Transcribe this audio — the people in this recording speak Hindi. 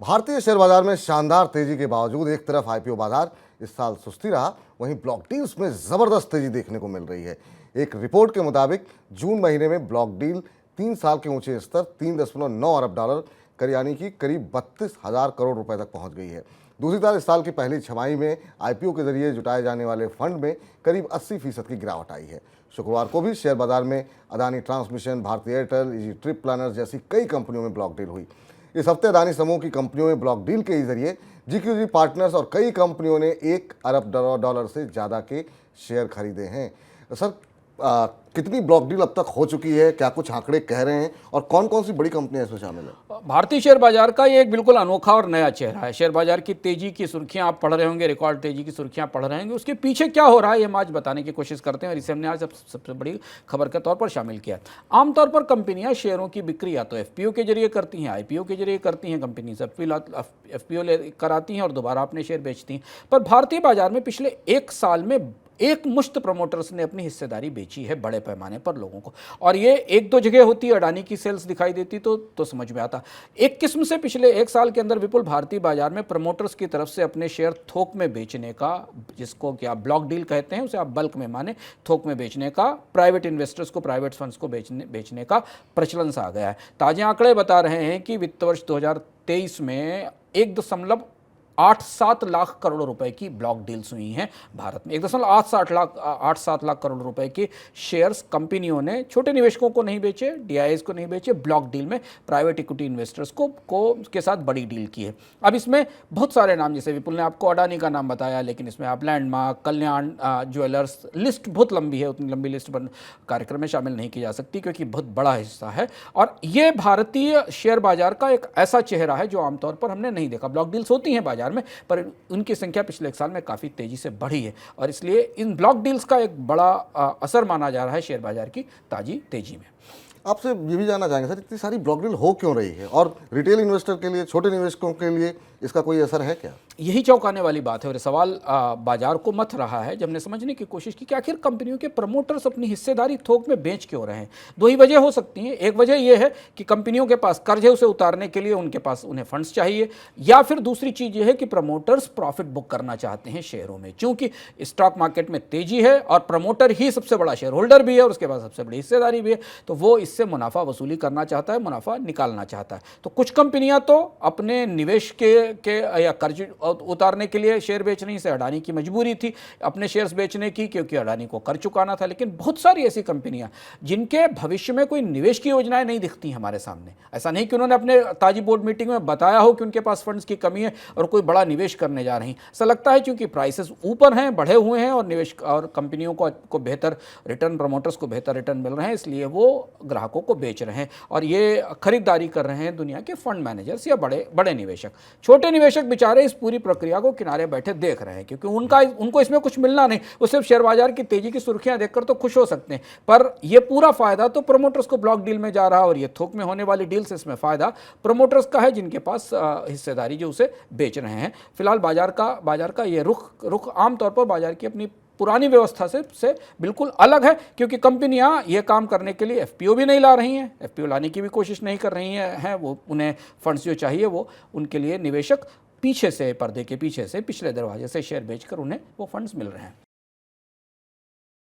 भारतीय शेयर बाजार में शानदार तेजी के बावजूद एक तरफ आईपीओ बाजार इस साल सुस्ती रहा, वहीं ब्लॉक डील्स में जबरदस्त तेजी देखने को मिल रही है। एक रिपोर्ट के मुताबिक जून महीने में ब्लॉक डील 3 साल के ऊंचे स्तर 3.9 अरब डॉलर यानी कि करीब 32,000 करोड़ रुपए तक पहुंच गई है। दूसरी तरफ इस साल की पहली छमाही में आईपीओ के जरिए जुटाए जाने वाले फंड में करीब 80% की गिरावट आई है। शुक्रवार को भी शेयर बाजार में अदानी ट्रांसमिशन, भारतीय एयरटेल, इजी ट्रिप प्लानर जैसी कई कंपनियों में ब्लॉक डील हुई। इस हफ्ते अदानी समूह की कंपनियों में ब्लॉक डील के जरिए जीक्यूजी पार्टनर्स और कई कंपनियों ने 1 अरब डॉलर से ज़्यादा के शेयर खरीदे हैं। सर, कितनी ब्लॉक डील अब तक हो चुकी है, क्या कुछ आंकड़े कह रहे हैं और कौन कौन सी बड़ी कंपनियां इसमें शामिल है? भारतीय शेयर बाजार का ये एक बिल्कुल अनोखा और नया चेहरा है। शेयर बाजार की तेजी की सुर्खियां आप पढ़ रहे होंगे, रिकॉर्ड तेजी की सुर्खियां पढ़ रहे होंगे। उसके पीछे क्या हो रहा है ये हम आज बताने की कोशिश करते हैं और इसे हमने आज सबसे बड़ी खबर के तौर पर शामिल किया। आमतौर पर कंपनियां शेयरों की बिक्री या तो एफपीओ के जरिए करती हैं, आईपीओ के जरिए करती हैं। कंपनी एफपीओ लेकर आती हैं और दोबारा अपने शेयर बेचती हैं। पर भारतीय बाजार में पिछले एक साल में एक मुश्त प्रमोटर्स ने अपनी हिस्सेदारी बेची है बड़े पैमाने पर लोगों को। और ये एक दो जगह होती है, अडानी की सेल्स दिखाई देती तो समझ में आता। एक किस्म से पिछले एक साल के अंदर विपुल भारतीय बाजार में प्रमोटर्स की तरफ से अपने शेयर थोक में बेचने का, जिसको क्या ब्लॉक डील कहते हैं, उसे आप बल्क में माने, थोक में बेचने का, प्राइवेट इन्वेस्टर्स को, प्राइवेट फंड्स को बेचने का प्रचलन सा आ गया है। ताजे आंकड़े बता रहे हैं कि वित्त वर्ष 2023 में 1.87 लाख करोड़ रुपए की ब्लॉक डील्स हुई हैं भारत में। 1.87 लाख करोड़ रुपए के शेयर्स कंपनियों ने छोटे निवेशकों को नहीं बेचे, डीआईएस को नहीं बेचे, ब्लॉक डील में प्राइवेट इक्विटी इन्वेस्टर्स को के साथ बड़ी डील की है। अब इसमें बहुत सारे नाम, जैसे विपुल ने आपको अडानी का नाम बताया, लेकिन इसमें आप लैंडमार्क, कल्याण ज्वेलर्स, लिस्ट बहुत लंबी है। उतनी लंबी लिस्ट पर कार्यक्रम में शामिल नहीं की जा सकती क्योंकि बहुत बड़ा हिस्सा है। और ये भारतीय शेयर बाजार का एक ऐसा चेहरा है जो आमतौर पर हमने नहीं देखा। ब्लॉक डील्स होती हैं बाजार में, पर उनकी संख्या पिछले एक साल में काफ़ी तेजी से बढ़ी है और इसलिए इन ब्लॉक डील्स का एक बड़ा असर माना जा रहा है शेयर बाजार की ताजी तेजी में। आपसे ये भी जानना चाहेंगे सर, इतनी सारी ब्लॉक डील हो क्यों रही है और रिटेल इन्वेस्टर के लिए, छोटे निवेशकों के लिए इसका कोई असर है क्या? यही चौंकाने वाली बात है और सवाल बाजार को मथ रहा है। जब हमने समझने की कोशिश की कि आखिर कंपनियों के प्रमोटर्स अपनी हिस्सेदारी थोक में बेच क्यों रहे हैं। दो ही वजह हो सकती हैं। एक वजह यह है कि कंपनियों के पास कर्ज है, उसे उतारने के लिए उनके पास उन्हें फंड्स चाहिए, या फिर दूसरी चीज यह है कि प्रमोटर्स प्रॉफिट बुक करना चाहते हैं शेयरों में। चूंकि स्टॉक मार्केट में तेजी है और प्रमोटर ही सबसे बड़ा शेयर होल्डर भी है और उसके पास सबसे बड़ी हिस्सेदारी भी है, तो वो इससे मुनाफा वसूली करना चाहता है, मुनाफा निकालना चाहता है। तो कुछ कंपनियां तो अपने निवेश के या कर्ज उतारने के लिए शेयर बेच रही, से अडानी की मजबूरी थी अपने शेयर्स बेचने की क्योंकि अडानी को कर्ज चुकाना था। लेकिन बहुत सारी ऐसी कंपनियां जिनके भविष्य में कोई निवेश की योजनाएं नहीं दिखती हमारे सामने। ऐसा नहीं कि उन्होंने अपने ताजी बोर्ड मीटिंग में बताया हो कि उनके पास फंड्स की कमी है और कोई बड़ा निवेश करने जा रही हैं। ऐसा लगता है क्योंकि प्राइसेस ऊपर हैं, बढ़े हुए हैं और निवेश और कंपनियों को बेहतर रिटर्न, प्रमोटर्स को बेहतर रिटर्न मिल रहे हैं, इसलिए वो ग्राहकों को बेच रहे हैं और ये खरीदारी कर रहे हैं दुनिया के फंड मैनेजर्स या बड़े निवेशक। छोटे निवेशक बेचारे इस पूरी प्रक्रिया को किनारे बैठे देख रहे हैं क्योंकि उनको इसमें कुछ मिलना नहीं। वो सिर्फ शेयर बाजार की तेजी की सुर्खियां देखकर तो खुश हो सकते हैं, पर यह पूरा फायदा तो प्रमोटर्स को ब्लॉक डील में जा रहा है और ये थोक में होने वाली डील से इसमें फायदा प्रमोटर्स का है जिनके पास हिस्सेदारी जो उसे बेच रहे हैं। फिलहाल बाजार का ये रुख आमतौर पर बाजार की अपनी पुरानी व्यवस्था से बिल्कुल अलग है क्योंकि कंपनियां ये काम करने के लिए एफपीओ भी नहीं ला रही हैं, एफपीओ लाने की भी कोशिश नहीं कर रही हैं। वो उन्हें फंड्स जो चाहिए वो उनके लिए निवेशक पीछे से, पर्दे के पीछे से, पिछले दरवाजे से शेयर बेचकर उन्हें वो फंड्स मिल रहे हैं।